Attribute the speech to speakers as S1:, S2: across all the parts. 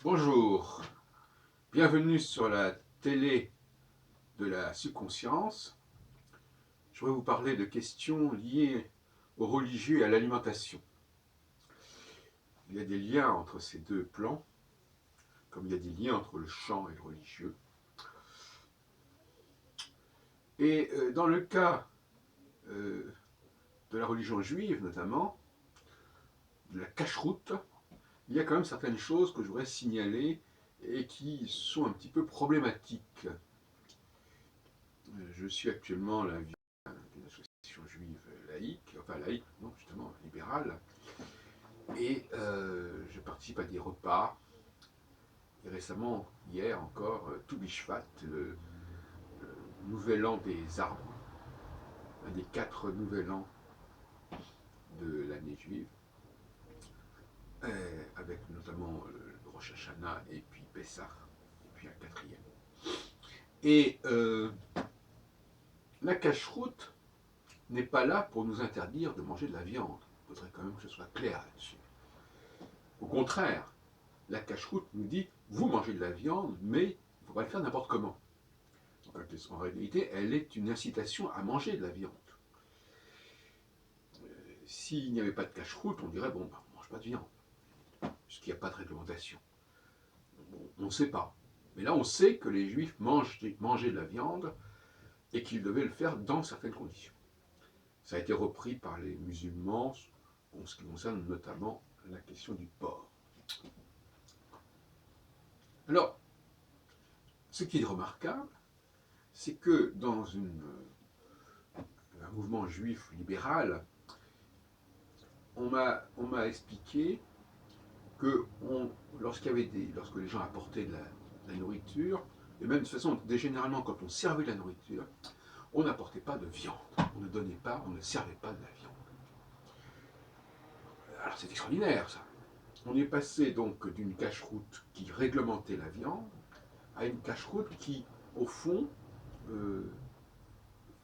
S1: Bonjour, bienvenue sur la télé de la subconscience. Je voudrais vous parler de questions liées aux religieux et à l'alimentation. Il y a des liens entre ces deux plans, comme il y a des liens entre le chant et le religieux. Et dans le cas de la religion juive notamment, de la cacheroute, il y a quand même certaines choses que je voudrais signaler et qui sont un petit peu problématiques. Je suis actuellement l'invité d'une association juive laïque, enfin laïque, non, justement libérale, et je participe à des repas. Et récemment, hier encore, tout Bishvat, le nouvel an des arbres, un des 4 nouvel an de l'année juive, avec notamment le Rosh Hashanah et puis Pessah, et puis un quatrième. Et la cacheroute n'est pas là pour nous interdire de manger de la viande. Il faudrait quand même que ce soit clair là-dessus. Au contraire, la cacheroute nous dit, vous mangez de la viande, mais il ne faut pas le faire n'importe comment. Donc, en réalité, elle est une incitation à manger de la viande. S'il n'y avait pas de cacheroute, on dirait, bon, bah, on ne mange pas de viande, puisqu'il n'y a pas de réglementation. Bon, on ne sait pas. Mais là, on sait que les juifs mangeaient de la viande et qu'ils devaient le faire dans certaines conditions. Ça a été repris par les musulmans en ce qui concerne notamment la question du porc. Alors, ce qui est remarquable, c'est que dans un mouvement juif libéral, on m'a expliqué que lorsque les gens apportaient de la nourriture, et même de toute façon, généralement quand on servait de la nourriture, on n'apportait pas de viande. On ne donnait pas, on ne servait pas de la viande. Alors c'est extraordinaire ça. On est passé donc d'une cacheroute qui réglementait la viande à une cacheroute qui, au fond, euh,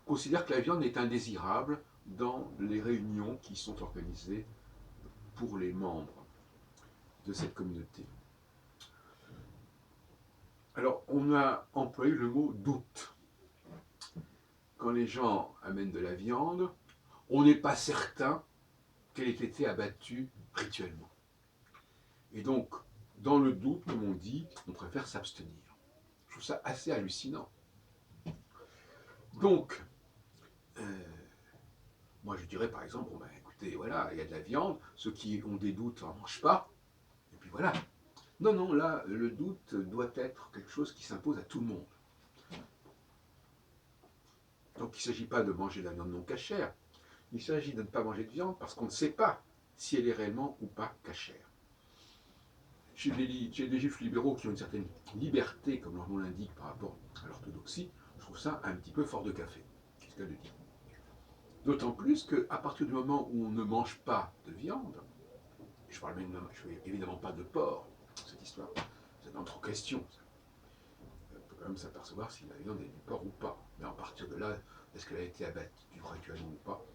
S1: considère que la viande est indésirable dans les réunions qui sont organisées pour les membres de cette communauté. Alors, on a employé le mot doute. Quand les gens amènent de la viande, on n'est pas certain qu'elle ait été abattue rituellement. Et donc, dans le doute, comme on dit, on préfère s'abstenir. Je trouve ça assez hallucinant. Donc, moi je dirais par exemple, bon ben écoutez, voilà, il y a de la viande, ceux qui ont des doutes n'en mangent pas, et puis voilà. Non, non, là, le doute doit être quelque chose qui s'impose à tout le monde. Donc il ne s'agit pas de manger de la viande non cachère, il s'agit de ne pas manger de viande parce qu'on ne sait pas si elle est réellement ou pas cachère. Chez des juifs libéraux qui ont une certaine liberté, comme leur nom l'indique, par rapport à l'orthodoxie, je trouve ça un petit peu fort de café. Qu'est-ce qu'il y a de dire? D'autant plus qu'à partir du moment où on ne mange pas de viande, je ne parle évidemment pas de porc, cette histoire, c'est notre question. On peut quand même s'apercevoir si la viande est du porc ou pas. Mais à partir de là, est-ce qu'elle a été abattue rituellement ou pas?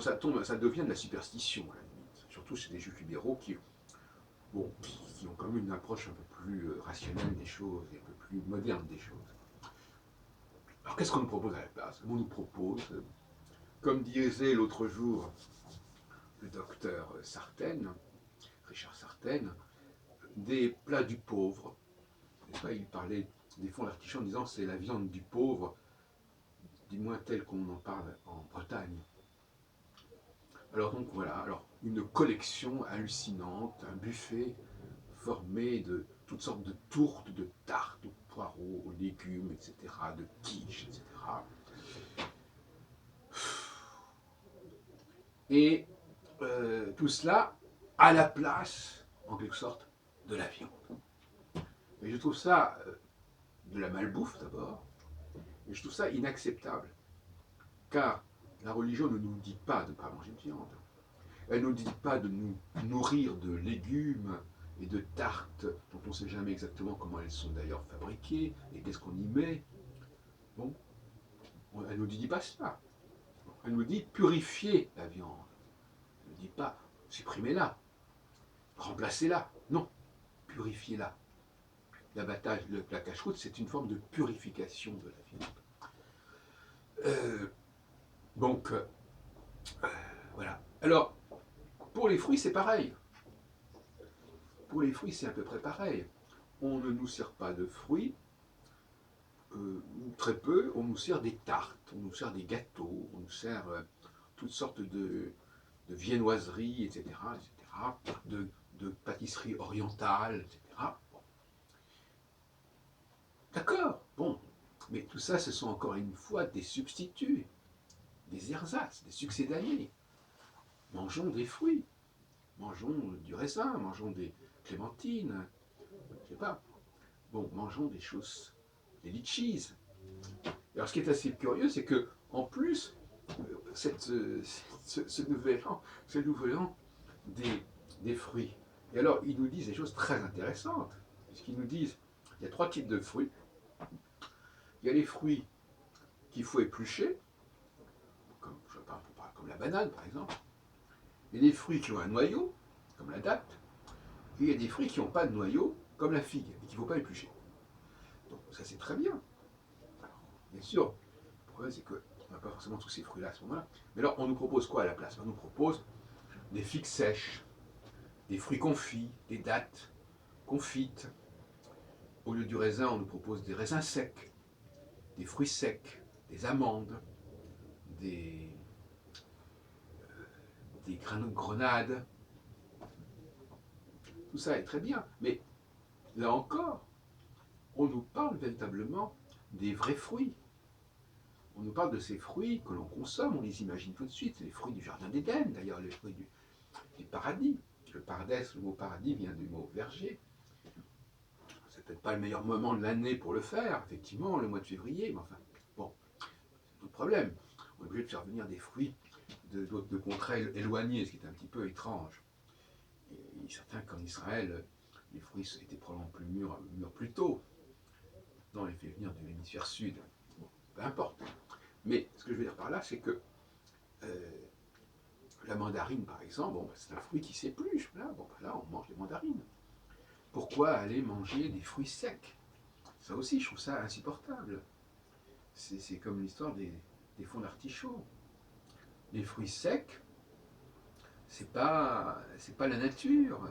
S1: Ça devient de la superstition, à la limite. Surtout chez des juifs libéraux qui ont quand même une approche un peu plus rationnelle des choses et un peu plus moderne des choses. Alors qu'est-ce qu'on nous propose à la place? On nous propose, comme disait l'autre jour le docteur Sartène, Richard Sartène, des plats du pauvre. Il parlait des fonds d'artichaut en disant c'est la viande du pauvre, du moins telle qu'on en parle en Bretagne. Alors donc voilà, alors une collection hallucinante, un buffet formé de toutes sortes de tourtes, de tartes, aux poireaux, aux légumes, etc., de quiches, etc. Et tout cela à la place, en quelque sorte, de la viande. Et je trouve ça de la malbouffe d'abord, et je trouve ça inacceptable. Car la religion ne nous dit pas de ne pas manger de viande. Elle ne nous dit pas de nous nourrir de légumes et de tartes dont on ne sait jamais exactement comment elles sont d'ailleurs fabriquées et qu'est-ce qu'on y met. Bon, elle ne nous dit pas cela. Elle nous dit purifier la viande. Elle ne dit pas supprimez-la, remplacez-la. Non, purifier l'abattage, la cache-croûte, c'est une forme de purification de la viande. Donc, voilà. Alors, pour les fruits, c'est pareil. Pour les fruits, c'est à peu près pareil. On ne nous sert pas de fruits, très peu, on nous sert des tartes, on nous sert des gâteaux, on nous sert toutes sortes de viennoiseries, etc., de pâtisseries orientales, etc. Bon. D'accord, bon, mais tout ça, ce sont encore une fois des substituts, des ersatz, des succédanés. Mangeons des fruits, mangeons du raisin, mangeons des clémentines, je sais pas. Bon, mangeons des choses, des litchis. Alors, ce qui est assez curieux, c'est que en plus, ce nouvel an des fruits. Et alors, ils nous disent des choses très intéressantes. Puisqu'ils nous disent, il y a 3 types de fruits. Il y a les fruits qu'il faut éplucher, comme, je sais pas, comme la banane par exemple. Il y a des fruits qui ont un noyau, comme la date. Et il y a des fruits qui n'ont pas de noyau, comme la figue, et qu'il ne faut pas éplucher. Donc ça c'est très bien. Alors, bien sûr, le problème c'est qu'on n'a pas forcément tous ces fruits-là à ce moment-là. Mais alors, on nous propose quoi à la place? On nous propose des figues sèches, des fruits confits, des dattes confites. Au lieu du raisin, on nous propose des raisins secs, des fruits secs, des amandes, des grenades. Tout ça est très bien. Mais là encore, on nous parle véritablement des vrais fruits. On nous parle de ces fruits que l'on consomme, on les imagine tout de suite. C'est les fruits du jardin d'Éden, d'ailleurs, les fruits du paradis. Le mot paradis vient du mot verger. C'est peut-être pas le meilleur moment de l'année pour le faire, effectivement, le mois de février, mais enfin, bon, c'est tout problème. On est obligé de faire venir des fruits de contrées éloignées, ce qui est un petit peu étrange. Et certains, comme Israël, les fruits étaient probablement plus mûrs plus tôt. Non, on les fait venir de l'hémisphère sud. Bon, peu importe. Mais ce que je veux dire par là, c'est que la mandarine, par exemple, bon, c'est un fruit qui s'épluche. Là, bon, là, on mange des mandarines. Pourquoi aller manger des fruits secs? Ça aussi, je trouve ça insupportable. C'est comme l'histoire des fonds d'artichaut. Les fruits secs, c'est pas la nature.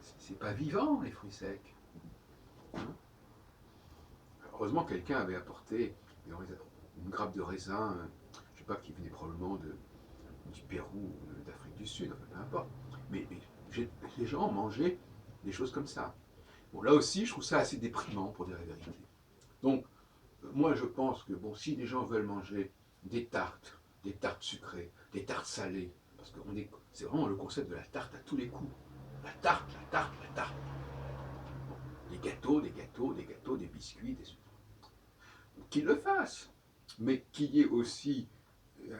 S1: C'est pas vivant, les fruits secs. Hein? Heureusement, quelqu'un avait apporté une grappe de raisin, je sais pas, qui venait probablement du Pérou ou d'Afrique du Sud, enfin, peu importe. Mais les gens mangeaient des choses comme ça. Bon, là aussi, je trouve ça assez déprimant, pour dire la vérité. Donc, moi, je pense que, bon, si les gens veulent manger des tartes sucrées, des tartes salées, parce que c'est vraiment le concept de la tarte à tous les coups. La tarte, la tarte, la tarte. Bon, des gâteaux, des gâteaux, des gâteaux, des biscuits, qu'ils le fassent, mais qu'il y ait aussi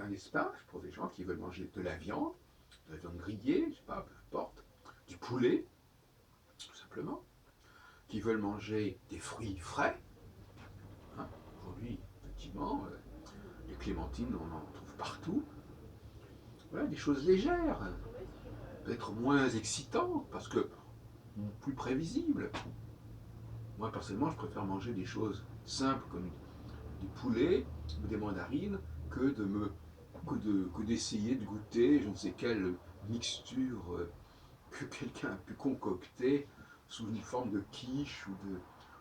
S1: un espace pour des gens qui veulent manger de la viande grillée, je sais pas, peu importe, du poulet, tout simplement, qui veulent manger des fruits frais. Hein. Aujourd'hui, effectivement, les clémentines, on en trouve partout. Voilà, des choses légères, peut-être moins excitantes, parce que plus prévisibles. Moi, personnellement, je préfère manger des choses simples comme du poulet ou des mandarines que d'essayer de goûter je ne sais quelle mixture que quelqu'un a pu concocter sous une forme de quiche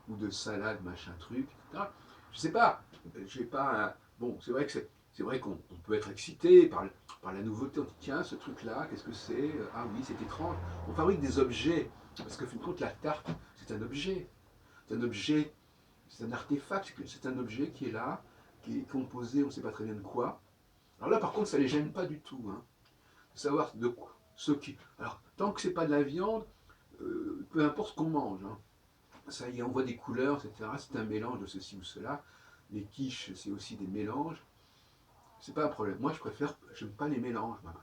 S1: ou de salade, machin truc, etc. Je sais pas, j'ai pas un... Bon, c'est vrai que c'est vrai qu'on peut être excité par la nouveauté. On dit tiens, ce truc-là, qu'est-ce que c'est? Ah oui, c'est étrange. On fabrique des objets, parce que fin de compte, la tarte, c'est un objet. C'est un objet, c'est un artefact, c'est un objet qui est là, qui est composé, on ne sait pas très bien de quoi. Alors là, par contre, ça ne les gêne pas du tout. Hein. De savoir de quoi. Alors, tant que c'est pas de la viande, peu importe ce qu'on mange. Hein. Ça y est, on voit des couleurs, etc. C'est un mélange de ceci ou cela. Les quiches, c'est aussi des mélanges. C'est pas un problème. Moi, j'aime pas les mélanges. Moi.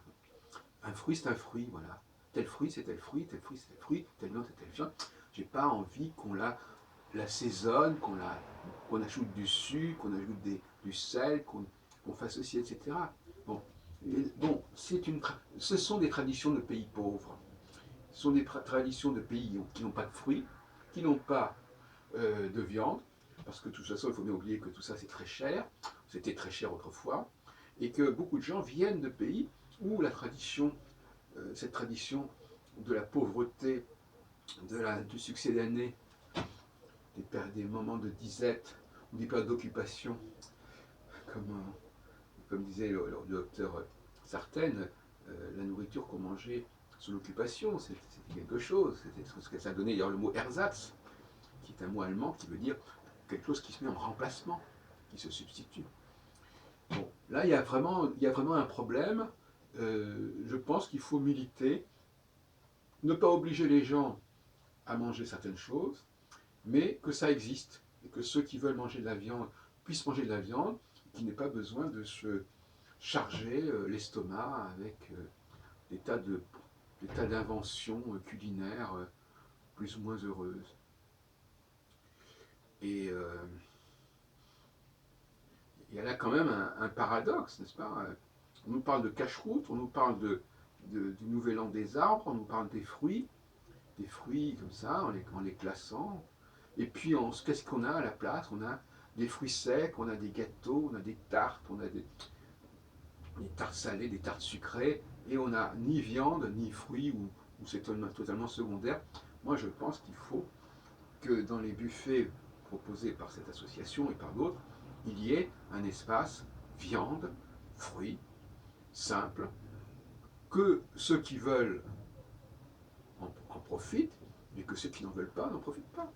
S1: Un fruit, c'est un fruit, voilà. Tel fruit, c'est tel fruit, tel fruit, c'est tel fruit, telle viande, c'est telle viande. J'ai pas envie qu'on l'assaisonne, qu'on ajoute du sucre, qu'on ajoute du sel, qu'on fasse ceci, etc. Bon, ce sont des traditions de pays pauvres. Ce sont des traditions de pays qui n'ont pas de fruits, qui n'ont pas de viande, parce que de toute façon, il faut bien oublier que tout ça, c'est très cher. C'était très cher autrefois. Et que beaucoup de gens viennent de pays où la tradition, cette tradition de la pauvreté, du succès d'année, des moments de disette, ou des périodes d'occupation, comme, comme disait le docteur Sartène, la nourriture qu'on mangeait sous l'occupation, c'était quelque chose. C'était ce que ça donnait. D'ailleurs, le mot ersatz, qui est un mot allemand qui veut dire quelque chose qui se met en remplacement, qui se substitue. Bon, là, il y a vraiment un problème. Je pense qu'il faut militer, ne pas obliger les gens à manger certaines choses, mais que ça existe, et que ceux qui veulent manger de la viande puissent manger de la viande, qu'il n'ait pas besoin de se charger l'estomac avec des tas d'inventions culinaires plus ou moins heureuses. Et il y a là quand même un paradoxe, n'est-ce pas? On nous parle de cache-route, on nous parle du nouvel an des arbres, on nous parle des fruits comme ça, en les classant. Et puis, qu'est-ce qu'on a à la place? On a des fruits secs, on a des gâteaux, on a des tartes, on a des tartes salées, des tartes sucrées, et on n'a ni viande, ni fruits, ou c'est totalement secondaire. Moi, je pense qu'il faut que dans les buffets proposés par cette association et par d'autres, il y ait un espace viande, fruits, simple, que ceux qui veulent en profitent, mais que ceux qui n'en veulent pas n'en profitent pas.